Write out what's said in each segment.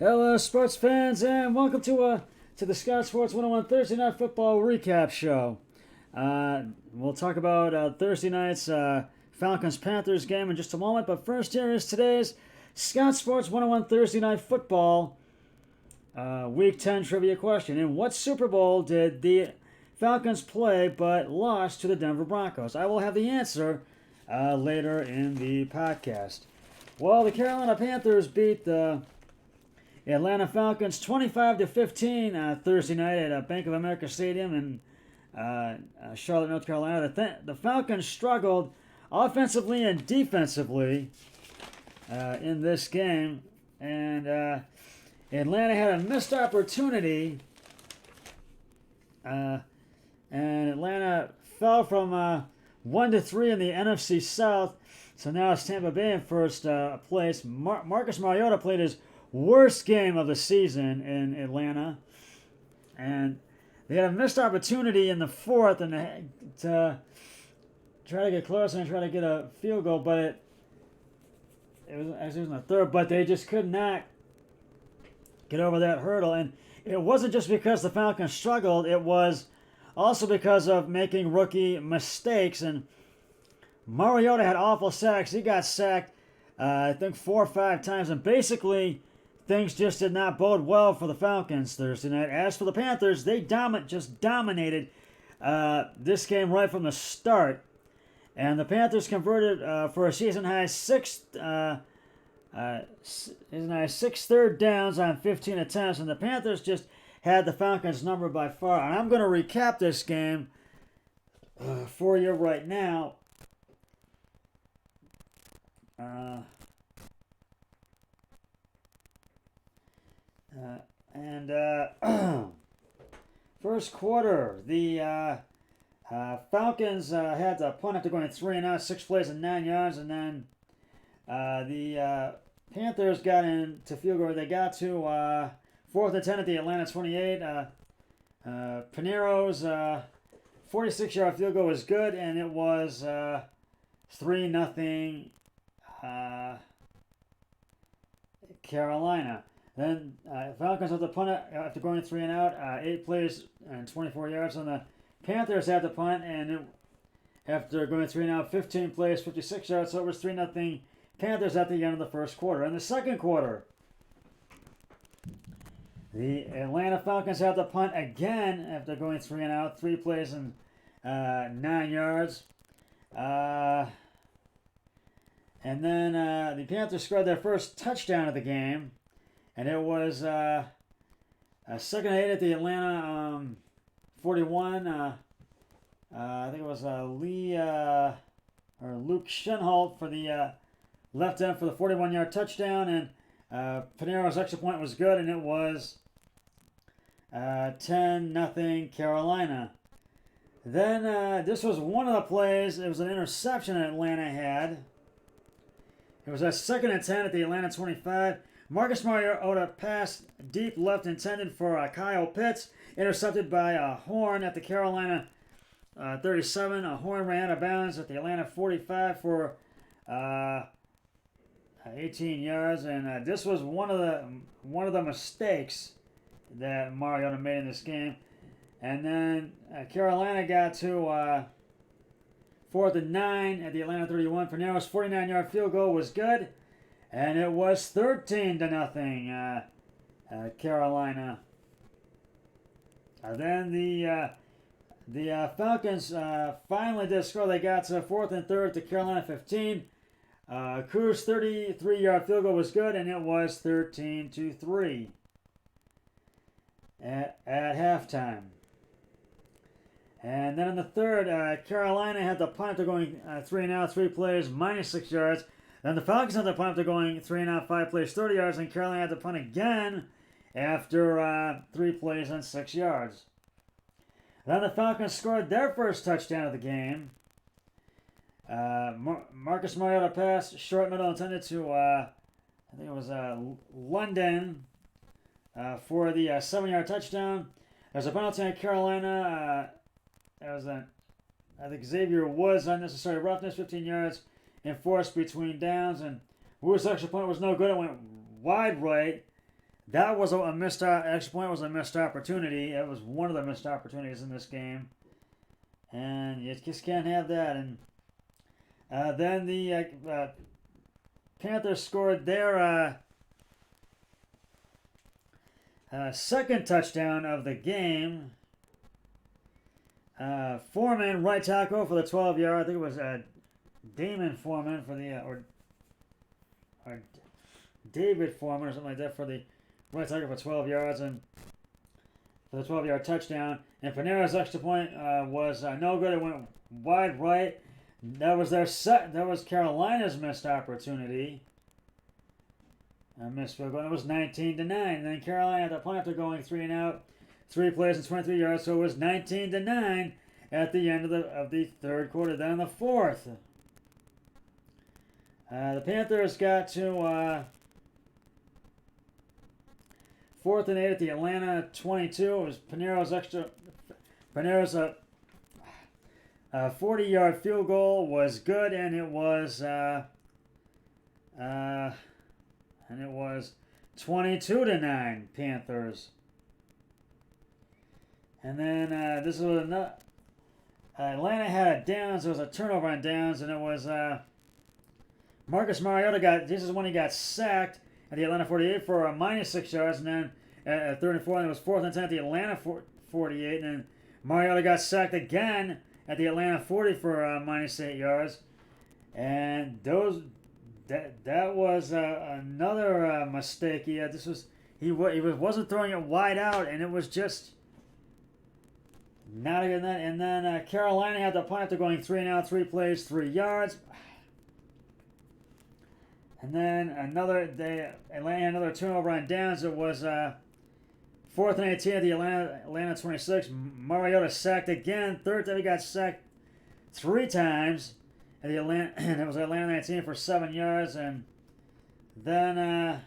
Hello, sports fans, and welcome to the Scott Sports 101 Thursday Night Football Recap Show. We'll talk about Thursday night's Falcons Panthers game in just a moment, but first, here is today's Scott Sports 101 Thursday Night Football Week 10 trivia question. In what Super Bowl did the Falcons play but lost to the Denver Broncos? I will have the answer later in the podcast. Well, the Carolina Panthers beat the Atlanta Falcons 25-15 Thursday night at Bank of America Stadium in Charlotte, North Carolina. The Falcons struggled offensively and defensively in this game, and Atlanta had a missed opportunity, and Atlanta fell from 1-3 in the NFC South. So now it's Tampa Bay in first place. Marcus Mariota played his worst game of the season in Atlanta, and they had a missed opportunity in the fourth and to try to get closer and try to get a field goal, but it was in the third, but they just could not get over that hurdle. And it wasn't just because the Falcons struggled, it was also because of making rookie mistakes. And Mariota had awful sacks. He got sacked I think 4 or 5 times, and basically things just did not bode well for the Falcons Thursday night. As for the Panthers, they just dominated this game right from the start. And the Panthers converted for a season-high six third downs on 15 attempts. And the Panthers just had the Falcons numbered by far. And I'm going to recap this game for you right now. First quarter, the Falcons had to punt after going 3-and-out, 6 plays and 9 yards, and then the Panthers got into field goal. They got to 4th and 10 at the Atlanta 28. Pinero's 46-yard field goal was good, and it was 3-0 Carolina. Then Falcons had to punt it after going 3-and-out, 8 plays and 24 yards. And the Panthers had to punt, and after going 3-and-out, 15 plays, 56 yards. So it was 3-0 Panthers at the end of the first quarter. In the second quarter, the Atlanta Falcons had to punt again after going 3-and-out, 3 plays and 9 yards. And then the Panthers scored their first touchdown of the game. And it was a 2nd and 8 at the Atlanta 41. I think it was Luke Shenholt for the left end for the 41-yard touchdown. And Pinero's extra point was good, and it was 10-0 Carolina. Then this was one of the plays. It was an interception that Atlanta had. It was a 2nd and 10 at the Atlanta 25. Marcus Mariota passed deep left intended for Kyle Pitts, intercepted by Horn at the Carolina 37. Horn ran out of bounds at the Atlanta 45 for 18 yards, and this was one of the mistakes that Mariota made in this game. And then Carolina got to 4th and 9 at the Atlanta 31. Pinero's 49-yard field goal was good. And it was 13-0 Carolina. Then the Falcons finally did score. They got to 4th and 3rd to Carolina 15. Cruz's 33-yard field goal was good, and it was 13-3 at halftime. And then in the third, Carolina had the punt after going 3-and-out, 3 plays, minus 6 yards. Then the Falcons had to punt after going 3-and-out, 5 plays, 30 yards, and Carolina had to punt again after 3 plays and 6 yards. Then the Falcons scored their first touchdown of the game. Marcus Mariota pass, short middle intended to, I think it was London for the 7-yard touchdown. There's a penalty on Carolina. I think Xavier Woods unnecessary roughness, 15 yards. Enforced between downs, and Woods' extra point was no good. It went wide right. That was a missed extra point was a missed opportunity. It was one of the missed opportunities in this game, and you just can't have that. And then the Panthers scored their second touchdown of the game. Foreman, right tackle for the 12-yard. I think it was Damon Foreman for the or David Foreman or something like that for the right tackle for 12 yards and for the 12-yard touchdown. And Panera's extra point was no good. It went wide right. That was That was Carolina's missed opportunity. Missed field goal. It was 19-9. And then Carolina had the punt after going 3 and out, 3 plays and 23 yards. So it was 19-9 at the end of the third quarter. Then in the fourth, the Panthers got to 4th and 8 at the Atlanta 22. It was Panera's 40-yard field goal was good, and it was 22-9 Panthers. And then this was another. Atlanta had a downs. There was a turnover on downs, and it was Marcus Mariota this is when he got sacked at the Atlanta 48 for -6 yards, and then at 3rd and 4, and it was 4th and 10 at the Atlanta 48, and then Mariota got sacked again at the Atlanta 40 for -8 yards, and that was another mistake. He wasn't throwing it wide out, and it was just not even that. And then Carolina had the punt after going 3 and out, 3 plays, 3 yards. And then Atlanta another turnover on downs. It was 4th and 18 at the Atlanta 26. Mariota sacked again. Third time he got sacked 3 times at the Atlanta, and it was Atlanta 19 for 7 yards. And then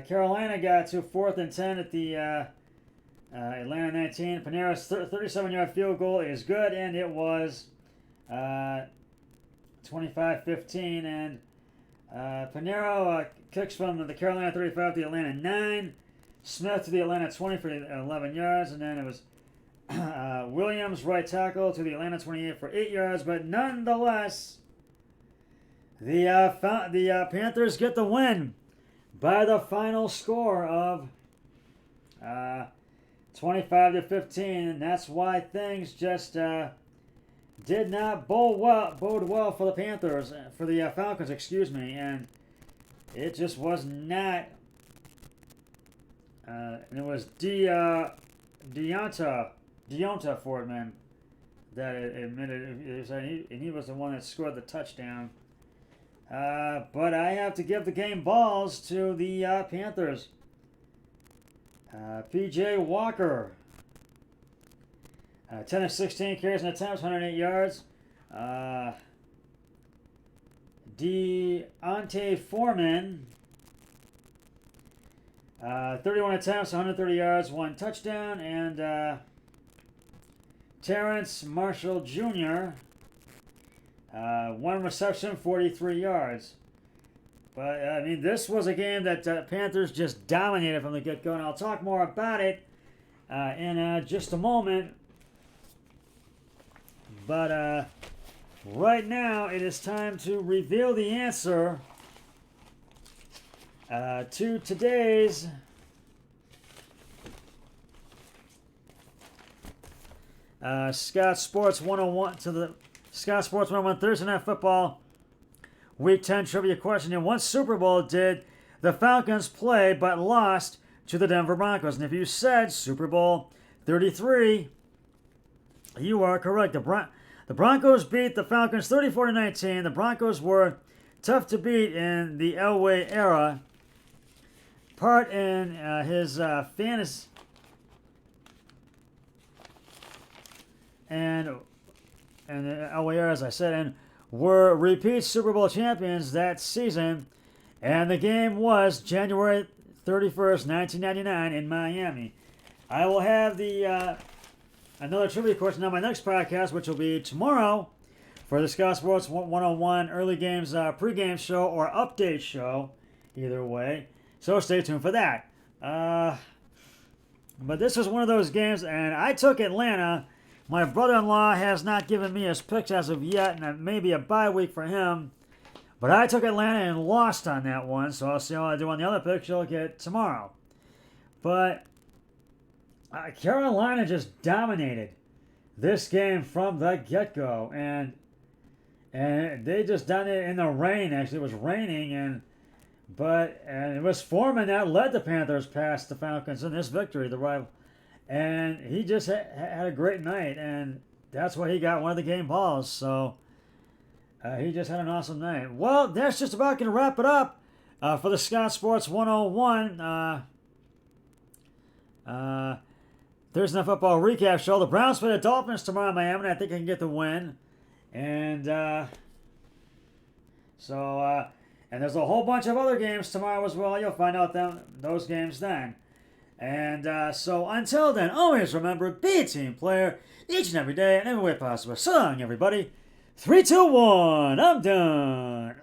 Carolina got to 4th and 10 at the Atlanta 19. Panera's 37-yard field goal is good, and it was 25-15, and Panera kicks from the Carolina 35 to the Atlanta 9. Smith to the Atlanta 20 for 11 yards, and then it was Williams, right tackle, to the Atlanta 28 for 8 yards. But nonetheless, the Panthers get the win by the final score of 25-15, and that's why things just did not bode well for the Panthers, for the Falcons, excuse me, and it just was not. And it was Deonta Foreman that admitted it, and he was the one that scored the touchdown. But I have to give the game balls to the Panthers. P.J. Walker, 10 of 16 carries and attempts, 108 yards. Deonta Foreman, 31 attempts, 130 yards, 1 touchdown. And Terrence Marshall Jr., 1 reception, 43 yards. But, I mean, this was a game that Panthers just dominated from the get-go, and I'll talk more about it in just a moment. But right now, it is time to reveal the answer to today's Scott Sports 101 Scott Sports 101 Thursday Night Football Week 10 trivia question. In what Super Bowl did the Falcons play but lost to the Denver Broncos? And if you said Super Bowl 33, you are correct. The Broncos beat the Falcons 34-19. The Broncos were tough to beat in the Elway era. Part in his fantasy and Elway era, as I said, and were repeat Super Bowl champions that season. And the game was January 31st, 1999 in Miami. I will have the another trivia question on my next podcast, which will be tomorrow, for the Scout Sports 101 early games pregame show or update show, either way. So stay tuned for that. But this was one of those games, and I took Atlanta. My brother-in-law has not given me his picks as of yet, and maybe a bye week for him. But I took Atlanta and lost on that one, so I'll see how I do on the other picks you'll get tomorrow. But Carolina just dominated this game from the get-go, and they just done it in the rain. Actually, it was raining, and it was Foreman that led the Panthers past the Falcons in this victory, the rival, and he just had a great night, and that's why he got one of the game balls. So he just had an awesome night. Well, that's just about going to wrap it up for the Scout Sports 101 Thursday Night Football recap show. The Browns play the Dolphins tomorrow in Miami, and I think I can get the win. And and there's a whole bunch of other games tomorrow as well. You'll find out those games then. And so until then, always remember, be a team player each and every day and every way possible. So long, everybody. 3, 2, 1. I'm done.